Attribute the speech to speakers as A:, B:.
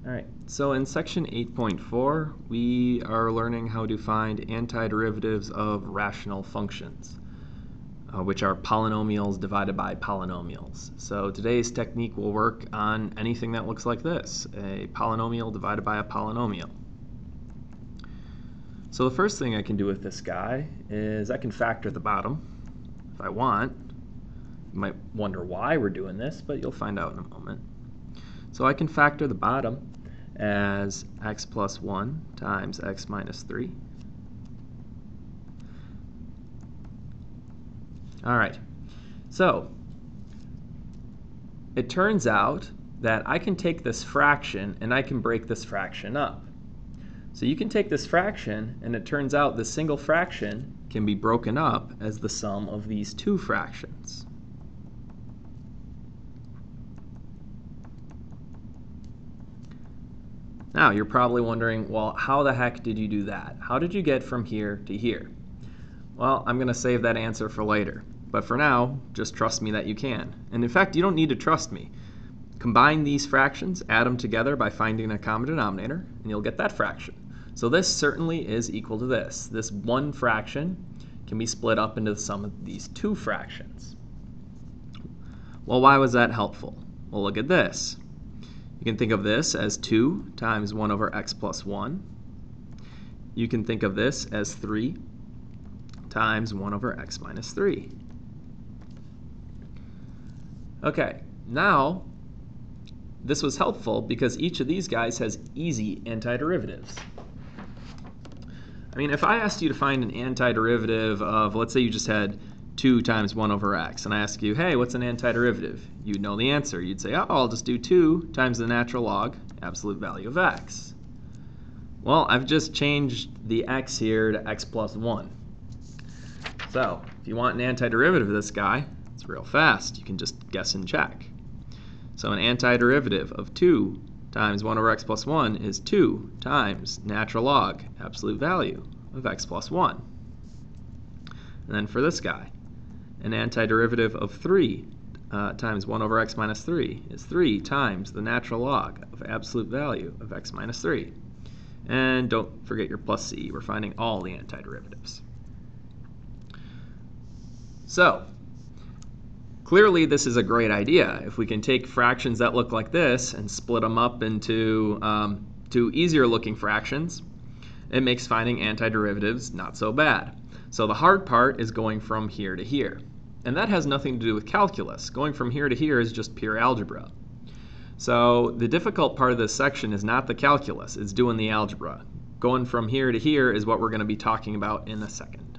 A: All right, so in section 8.4, we are learning how to find antiderivatives of rational functions, which are polynomials divided by polynomials. So today's technique will work on anything that looks like this, a polynomial divided by a polynomial. So the first thing I can do with this guy is I can factor the bottom if I want. You might wonder why we're doing this, but you'll find out in a moment. So I can factor the bottom as x plus 1 times x minus 3. All right, so it turns out that I can take this fraction and I can break this fraction up. So you can take this fraction, and it turns out the single fraction can be broken up as the sum of these two fractions. Now, you're probably wondering, well, how the heck did you do that? How did you get from here to here? Well, I'm going to save that answer for later. But for now, just trust me that you can. And in fact, you don't need to trust me. Combine these fractions, add them together by finding a common denominator, and you'll get that fraction. So this certainly is equal to this. This one fraction can be split up into the sum of these two fractions. Well, why was that helpful? Well, look at this. You can think of this as 2 times 1 over x plus 1. You can think of this as 3 times 1 over x minus 3. Okay, now this was helpful because each of these guys has easy antiderivatives. I mean, if I asked you to find an antiderivative of, let's say you just had 2 times 1 over x, and I ask you, hey, what's an antiderivative? You'd know the answer. You'd say, oh, I'll just do 2 times the natural log, absolute value of x. Well, I've just changed the x here to x plus 1. So if you want an antiderivative of this guy, it's real fast. You can just guess and check. So an antiderivative of 2 times 1 over x plus 1 is 2 times natural log, absolute value of x plus 1. And then for this guy, an antiderivative of 3 times 1 over x minus 3 is 3 times the natural log of absolute value of x minus 3. And don't forget your plus c. We're finding all the antiderivatives. So clearly this is a great idea. If we can take fractions that look like this and split them up into two easier looking fractions, it makes finding antiderivatives not so bad. So the hard part is going from here to here. And that has nothing to do with calculus. Going from here to here is just pure algebra. So the difficult part of this section is not the calculus, it's doing the algebra. Going from here to here is what we're going to be talking about in a second.